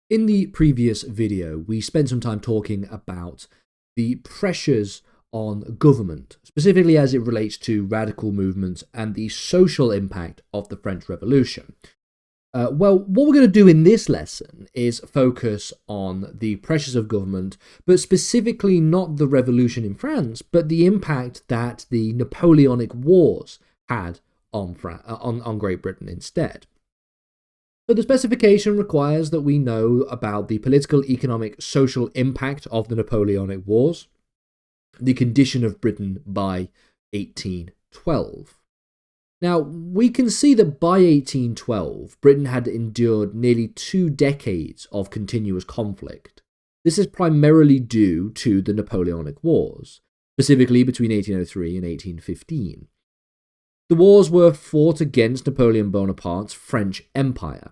In the previous video, we spent some time talking about the pressures on government, specifically as it relates to radical movements and the social impact of the French Revolution. What we're going to do in this lesson is focus on the pressures of government, but specifically not the revolution in France, but the impact that the Napoleonic Wars had on Great Britain instead. So the specification requires that we know about the political, economic, social impact of the Napoleonic Wars, the condition of Britain by 1812. Now, we can see that by 1812, Britain had endured nearly 2 decades of continuous conflict. This is primarily due to the Napoleonic Wars, specifically between 1803 and 1815. The wars were fought against Napoleon Bonaparte's French Empire.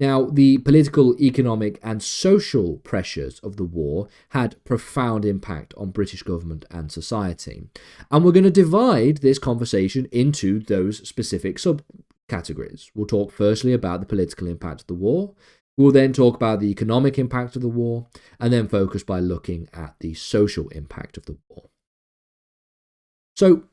Now, the political, economic, and social pressures of the war had profound impact on British government and society. And we're going to divide this conversation into those specific subcategories. We'll talk firstly about the political impact of the war. We'll then talk about the economic impact of the war, and then focus by looking at the social impact of the war. So,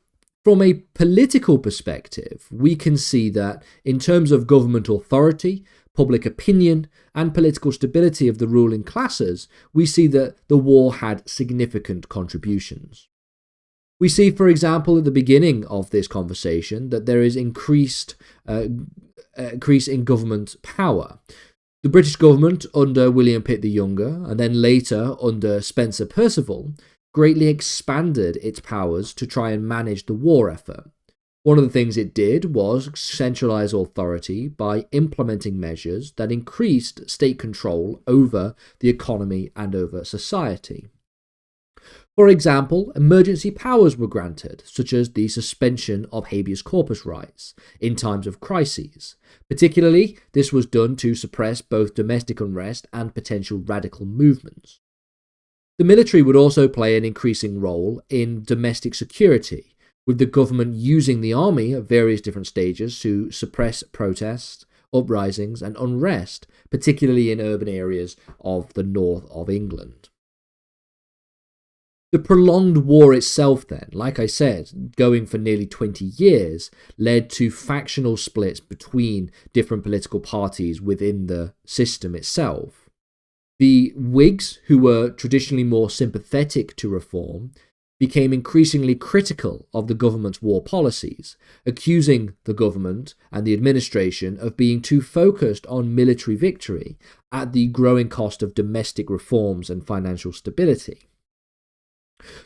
from a political perspective, we can see that in terms of government authority, public opinion, and political stability of the ruling classes, we see that the war had significant contributions. We see, for example, at the beginning of this conversation, that there is increase in government power. The British government under William Pitt the Younger, and then later under Spencer Perceval, greatly expanded its powers to try and manage the war effort. One of the things it did was centralize authority by implementing measures that increased state control over the economy and over society. For example, emergency powers were granted, such as the suspension of habeas corpus rights in times of crises. Particularly, this was done to suppress both domestic unrest and potential radical movements. The military would also play an increasing role in domestic security, with the government using the army at various different stages to suppress protests, uprisings, and unrest, particularly in urban areas of the north of England. The prolonged war itself then, like I said, going for nearly 20 years, led to factional splits between different political parties within the system itself. The Whigs, who were traditionally more sympathetic to reform, became increasingly critical of the government's war policies, accusing the government and the administration of being too focused on military victory at the growing cost of domestic reforms and financial stability.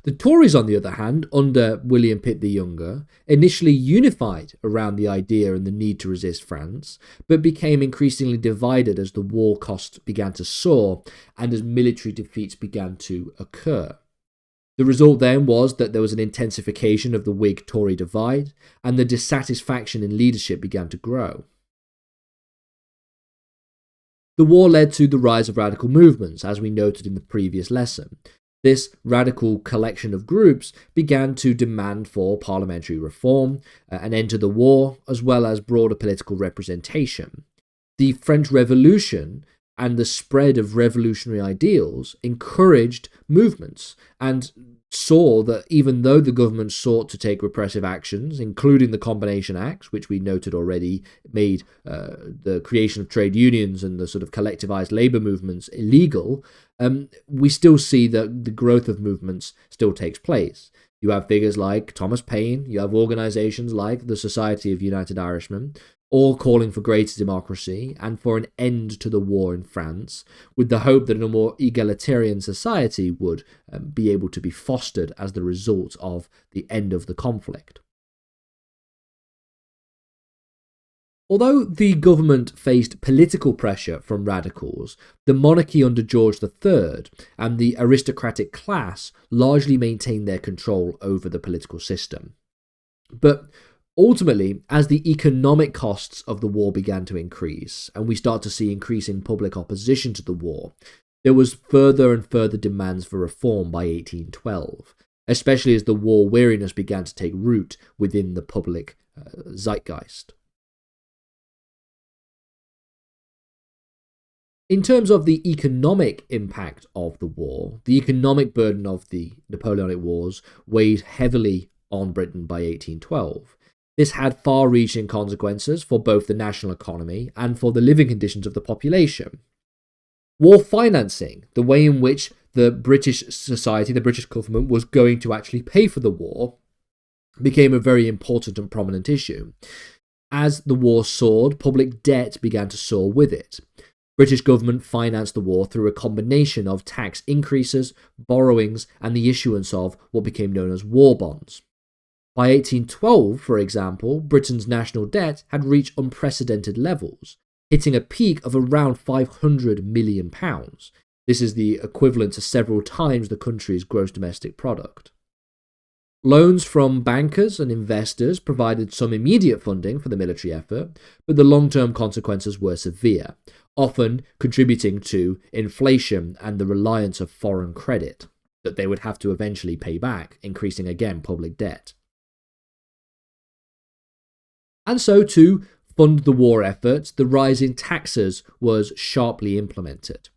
The Tories, on the other hand, under William Pitt the Younger, initially unified around the idea and the need to resist France, but became increasingly divided as the war costs began to soar and as military defeats began to occur. The result then was that there was an intensification of the Whig-Tory divide, and the dissatisfaction in leadership began to grow. The war led to the rise of radical movements, as we noted in the previous lesson. This radical collection of groups began to demand for parliamentary reform, an end to the war, as well as broader political representation. The French Revolution and the spread of revolutionary ideals encouraged movements and saw that even though the government sought to take repressive actions, including the Combination Acts, which we noted already made the creation of trade unions and the sort of collectivized labor movements illegal, we still see that the growth of movements still takes place. You have figures like Thomas Paine, you have organizations like the Society of United Irishmen, all calling for greater democracy and for an end to the war in France, with the hope that a more egalitarian society would be able to be fostered as the result of the end of the conflict. Although the government faced political pressure from radicals, the monarchy under George III and the aristocratic class largely maintained their control over the political system. But ultimately, as the economic costs of the war began to increase, and we start to see increasing public opposition to the war, there was further and further demands for reform by 1812, especially as the war weariness began to take root within the public zeitgeist. In terms of the economic impact of the war, the economic burden of the Napoleonic Wars weighed heavily on Britain by 1812. This had far-reaching consequences for both the national economy and for the living conditions of the population. War financing, the way in which the British society, the British government, was going to actually pay for the war, became a very important and prominent issue. As the war soared, public debt began to soar with it. British government financed the war through a combination of tax increases, borrowings, and the issuance of what became known as war bonds. By 1812, for example, Britain's national debt had reached unprecedented levels, hitting a peak of around £500 million. This is the equivalent to several times the country's gross domestic product. Loans from bankers and investors provided some immediate funding for the military effort, but the long-term consequences were severe, often contributing to inflation and the reliance of foreign credit that they would have to eventually pay back, increasing again public debt. And so, to fund the war effort, the rise in taxes was sharply implemented.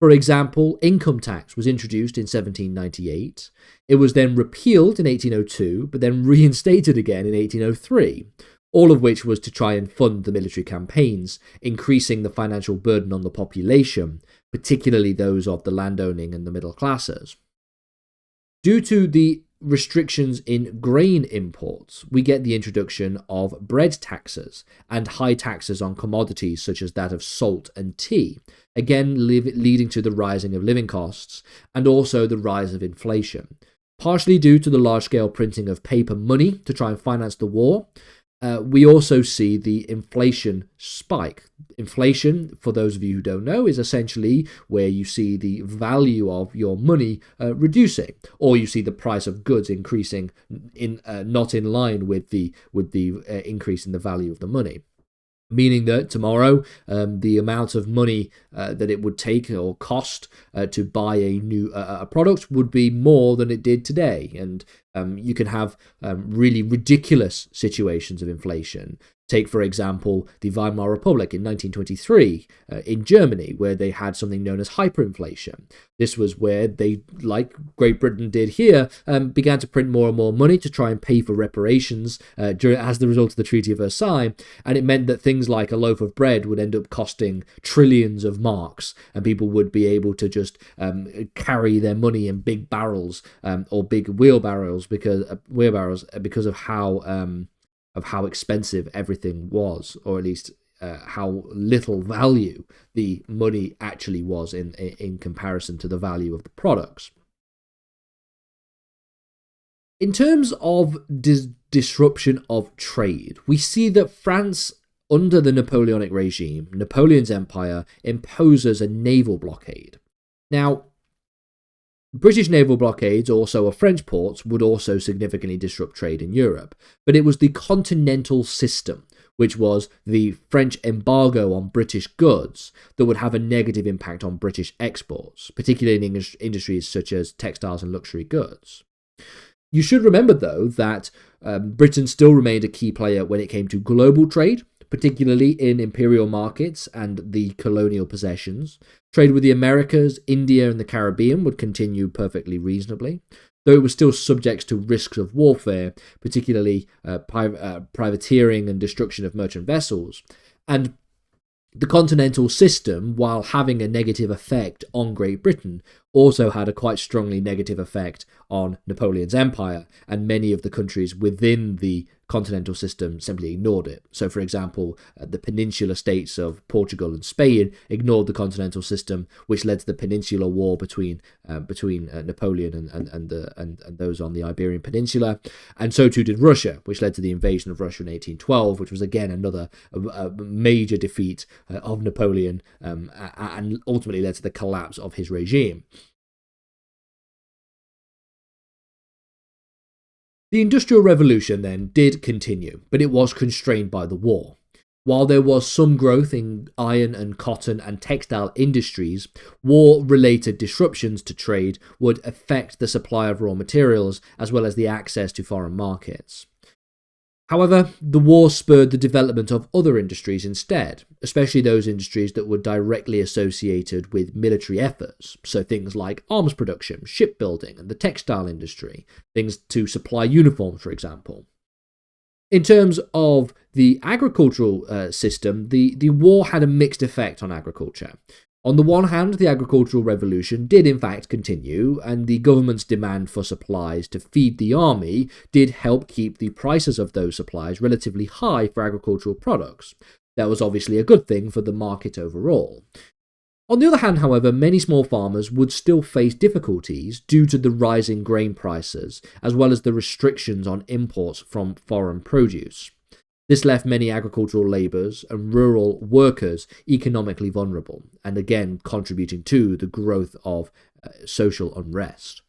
For example, income tax was introduced in 1798. It was then repealed in 1802, but then reinstated again in 1803, all of which was to try and fund the military campaigns, increasing the financial burden on the population, particularly those of the landowning and the middle classes. Due to the restrictions in grain imports, we get the introduction of bread taxes and high taxes on commodities such as that of salt and tea, again leading to the rising of living costs and also the rise of inflation. Partially due to the large-scale printing of paper money to try and finance the war, we also see the inflation spike. Inflation, for those of you who don't know, is essentially where you see the value of your money reducing, or you see the price of goods increasing not in line with the increase in the value of the money. Meaning that tomorrow, the amount of money that it would take or cost to buy a new product would be more than it did today. And you can have really ridiculous situations of inflation. Take, for example, the Weimar Republic in 1923 in Germany, where they had something known as hyperinflation. This was where they, like Great Britain did here, began to print more and more money to try and pay for reparations as the result of the Treaty of Versailles, and it meant that things like a loaf of bread would end up costing trillions of marks, and people would be able to just carry their money in big barrels or big wheelbarrows because of how expensive everything was, or at least how little value the money actually was in comparison to the value of the products. In terms of disruption of trade, we see that France, under the Napoleonic regime, Napoleon's empire, imposes a naval blockade. Now, British naval blockades, also of French ports, would also significantly disrupt trade in Europe, but it was the continental system, which was the French embargo on British goods, that would have a negative impact on British exports, particularly in industries such as textiles and luxury goods. You should remember, though, that Britain still remained a key player when it came to global trade, particularly in imperial markets and the colonial possessions. Trade with the Americas, India, and the Caribbean would continue perfectly reasonably, though it was still subject to risks of warfare, particularly privateering and destruction of merchant vessels. And the continental system, while having a negative effect on Great Britain, also had a quite strongly negative effect on Napoleon's empire, and many of the countries within the continental system simply ignored it. So, for example, the peninsular states of Portugal and Spain ignored the continental system, which led to the Peninsular War between Napoleon and those on the Iberian Peninsula, and so too did Russia, which led to the invasion of Russia in 1812, which was again another major defeat of Napoleon, and ultimately led to the collapse of his regime. The Industrial Revolution then did continue, but it was constrained by the war. While there was some growth in iron and cotton and textile industries, war-related disruptions to trade would affect the supply of raw materials as well as the access to foreign markets. However, the war spurred the development of other industries instead, especially those industries that were directly associated with military efforts, so things like arms production, shipbuilding, and the textile industry, things to supply uniforms, for example. In terms of the agricultural system, the war had a mixed effect on agriculture. On the one hand, the agricultural revolution did in fact continue, and the government's demand for supplies to feed the army did help keep the prices of those supplies relatively high for agricultural products. That was obviously a good thing for the market overall. On the other hand, however, many small farmers would still face difficulties due to the rising grain prices, as well as the restrictions on imports from foreign produce. This left many agricultural labourers and rural workers economically vulnerable, and again contributing to the growth of social unrest.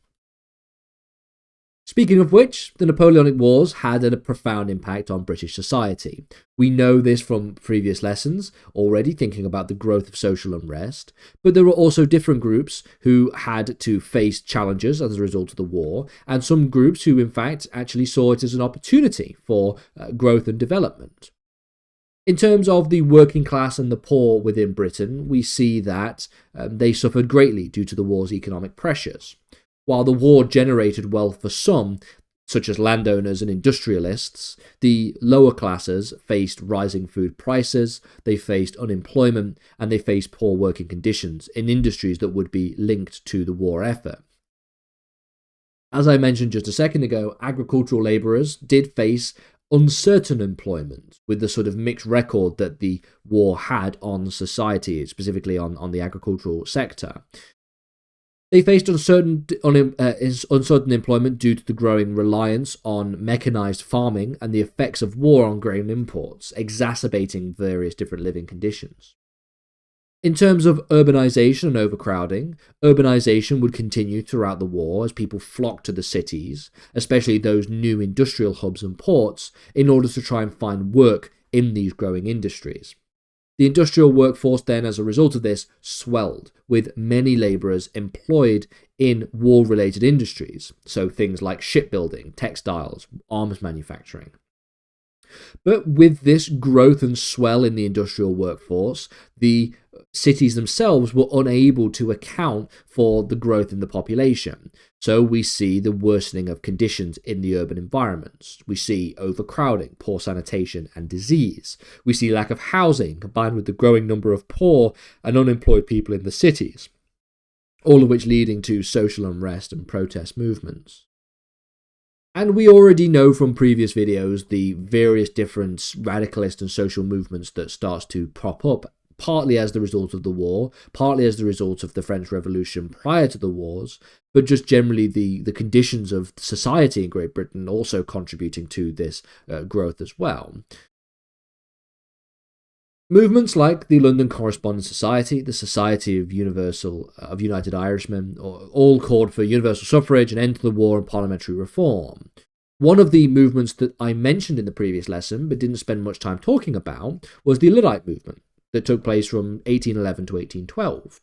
Speaking of which, the Napoleonic Wars had a profound impact on British society. We know this from previous lessons already, thinking about the growth of social unrest, but there were also different groups who had to face challenges as a result of the war, and some groups who in fact actually saw it as an opportunity for growth and development. In terms of the working class and the poor within Britain, we see that they suffered greatly due to the war's economic pressures. While the war generated wealth for some, such as landowners and industrialists, the lower classes faced rising food prices, they faced unemployment, and they faced poor working conditions in industries that would be linked to the war effort. As I mentioned just a second ago, agricultural labourers did face uncertain employment, with the sort of mixed record that the war had on society, specifically on the agricultural sector. They faced uncertain employment due to the growing reliance on mechanized farming and the effects of war on grain imports, exacerbating various different living conditions. In terms of urbanization and overcrowding, urbanization would continue throughout the war as people flocked to the cities, especially those new industrial hubs and ports, in order to try and find work in these growing industries. The industrial workforce then, as a result of this, swelled, with many labourers employed in war-related industries, so things like shipbuilding, textiles, arms manufacturing. But with this growth and swell in the industrial workforce, the cities themselves were unable to account for the growth in the population. So we see the worsening of conditions in the urban environments. We see overcrowding, poor sanitation, and disease. We see lack of housing combined with the growing number of poor and unemployed people in the cities, all of which leading to social unrest and protest movements. And we already know from previous videos the various different radicalist and social movements that starts to pop up, partly as the result of the war, partly as the result of the French Revolution prior to the wars, but just generally the conditions of society in Great Britain also contributing to this growth as well. Movements like the London Correspondence Society, the Society of United Irishmen, all called for universal suffrage, an end to the war, and parliamentary reform. One of the movements that I mentioned in the previous lesson, but didn't spend much time talking about, was the Luddite movement that took place from 1811 to 1812.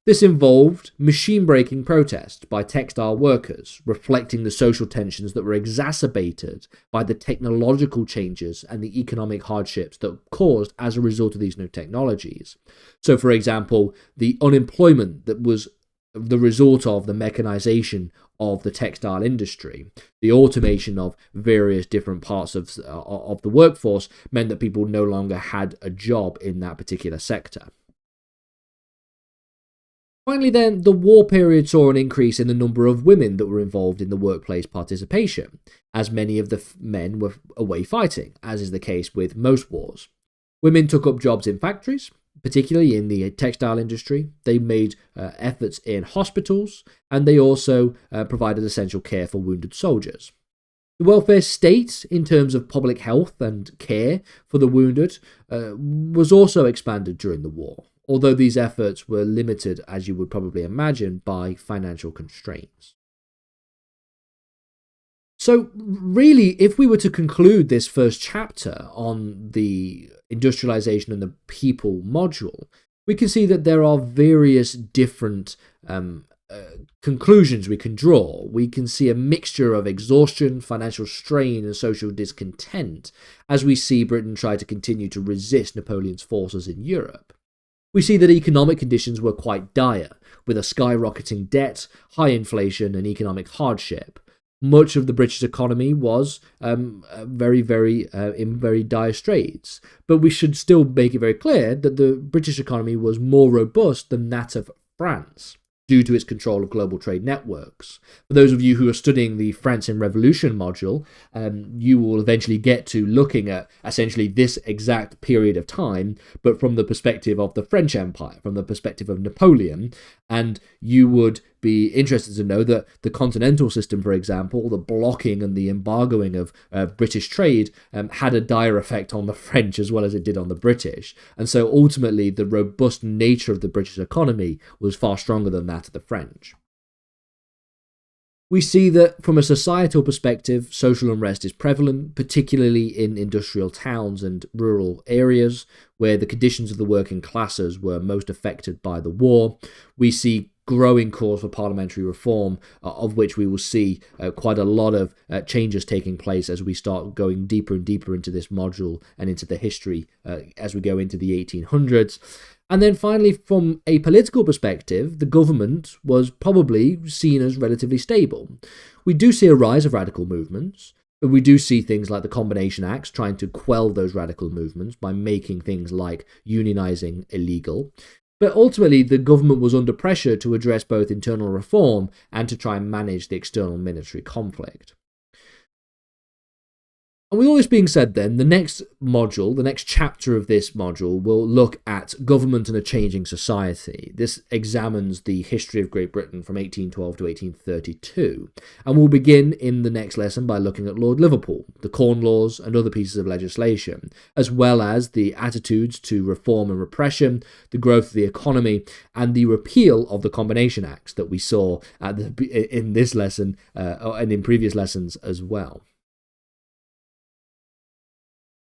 This involved machine-breaking protests by textile workers, reflecting the social tensions that were exacerbated by the technological changes and the economic hardships that were caused as a result of these new technologies. So, for example, the unemployment that was the result of the mechanization of the textile industry, the automation of various different parts of the workforce meant that people no longer had a job in that particular sector. Finally then, the war period saw an increase in the number of women that were involved in the workplace participation, as many of the men were away fighting, as is the case with most wars. Women took up jobs in factories, particularly in the textile industry. They made efforts in hospitals, and they also provided essential care for wounded soldiers. The welfare state, in terms of public health and care for the wounded, was also expanded during the war, although these efforts were limited, as you would probably imagine, by financial constraints. So really, if we were to conclude this first chapter on the industrialization and the people module, we can see that there are various different conclusions we can draw. We can see a mixture of exhaustion, financial strain, and social discontent as we see Britain try to continue to resist Napoleon's forces in Europe. We see that economic conditions were quite dire, with a skyrocketing debt, high inflation, and economic hardship. Much of the British economy was in very dire straits. But we should still make it very clear that the British economy was more robust than that of France, due to its control of global trade networks. For those of you who are studying the France in Revolution module, you will eventually get to looking at essentially this exact period of time, but from the perspective of the French Empire, from the perspective of Napoleon, and you would be interested to know that the continental system, for example, the blocking and the embargoing of British trade had a dire effect on the French as well as it did on the British. And so ultimately, the robust nature of the British economy was far stronger than that of the French. We see that from a societal perspective, social unrest is prevalent, particularly in industrial towns and rural areas where the conditions of the working classes were most affected by the war. We see growing calls for parliamentary reform, of which we will see quite a lot of changes taking place as we start going deeper and deeper into this module and into the history as we go into the 1800s. And then finally, from a political perspective, the government was probably seen as relatively stable. We do see a rise of radical movements, but we do see things like the Combination Acts trying to quell those radical movements by making things like unionizing illegal. But ultimately, the government was under pressure to address both internal reform and to try and manage the external military conflict. And with all this being said then, the next module, the next chapter of this module, will look at government and a changing society. This examines the history of Great Britain from 1812 to 1832. And we'll begin in the next lesson by looking at Lord Liverpool, the Corn Laws, and other pieces of legislation, as well as the attitudes to reform and repression, the growth of the economy, and the repeal of the Combination Acts that we saw in this lesson and in previous lessons as well.